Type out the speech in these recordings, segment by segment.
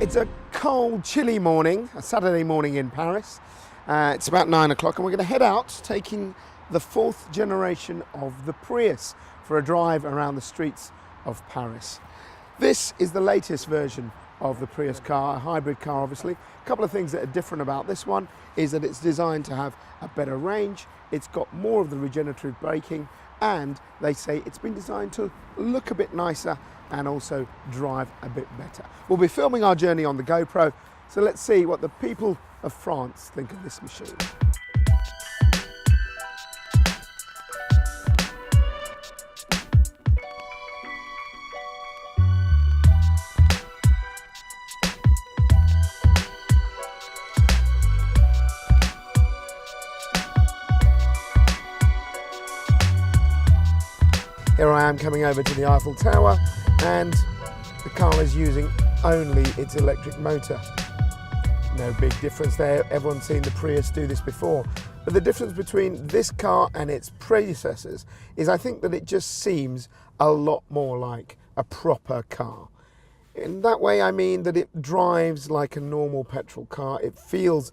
It's a cold, chilly morning, a Saturday morning in Paris. It's about 9 o'clock and we're going to head out taking the fourth generation of the Prius for a drive around the streets of Paris. This is the latest version of the Prius car, a hybrid car obviously. A couple of things that are different about this one is that it's designed to have a better range, it's got more of the regenerative braking, and they say it's been designed to look a bit nicer and also drive a bit better. We'll be filming our journey on the GoPro, so let's see what the people of France think of this machine. Here I am coming over to the Eiffel Tower, and the car is using only its electric motor. No big difference there, everyone's seen the Prius do this before. But the difference between this car and its predecessors is I think that it just seems a lot more like a proper car. In that way I mean that it drives like a normal petrol car. It feels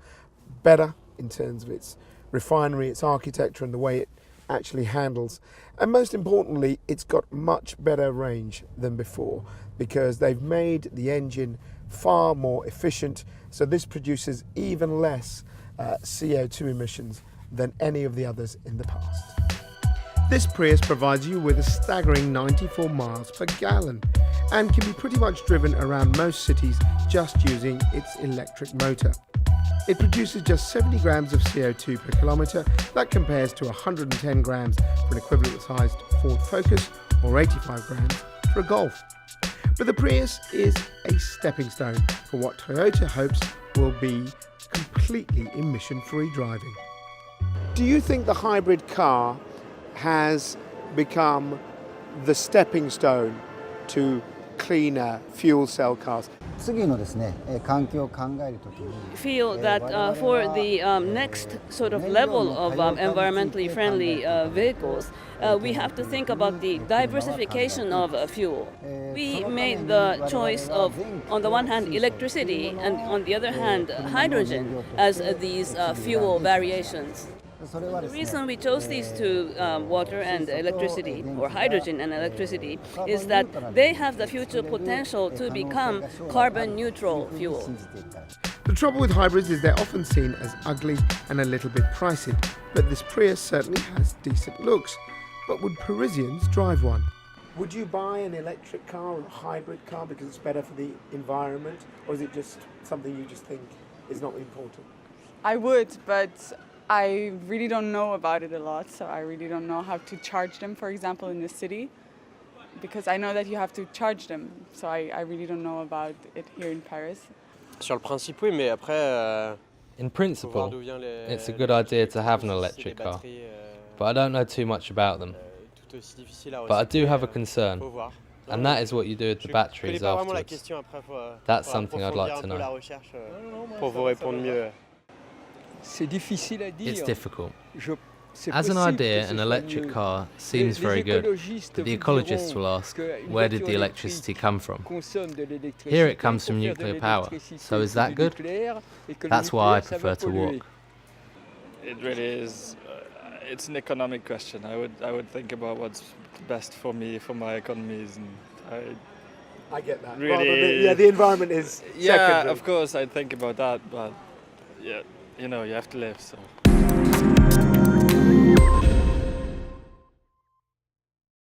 better in terms of its refinery, its architecture and the way it actually handles. And most importantly, it's got much better range than before because they've made the engine far more efficient, so this produces even less CO2 emissions than any of the others in the past. This Prius provides you with a staggering 94 miles per gallon and can be pretty much driven around most cities just using its electric motor. It produces just 70 grams of CO2 per kilometre. That compares to 110 grams for an equivalent sized Ford Focus or 85 grams for a Golf. But the Prius is a stepping stone for what Toyota hopes will be completely emission-free driving. Do you think the hybrid car has become the stepping stone to cleaner fuel cell cars? Feel that for the next sort of level of environmentally friendly vehicles, we have to think about the diversification of fuel. We made the choice of, on the one hand, electricity and on the other hand, hydrogen as these fuel variations. The reason we chose these two, water and electricity, or hydrogen and electricity, is that they have the future potential to become carbon neutral fuel. The trouble with hybrids is they're often seen as ugly and a little bit pricey, but this Prius certainly has decent looks. But would Parisians drive one? Would you buy an electric car or a hybrid car because it's better for the environment, or is it just something you just think is not important? I would, but I really don't know about it a lot, so I really don't know how to charge them, for example, in the city, because I know that you have to charge them, so I really don't know about it here in Paris. In principle, it's a good idea to have an electric car, but I don't know too much about them. But I do have a concern, and that is what you do with the batteries afterwards. That's something I'd like to know. It's difficult. As an idea, an electric car seems very good, but the ecologists will ask, where did the electricity come from? Here it comes from nuclear power, so is that good? That's why I prefer to walk. It really is, it's an economic question. I would think about what's best for me, for my economies, and I get that. Really, the environment is secondary. Of course I'd think about that, but yeah, you know, you have to live, so.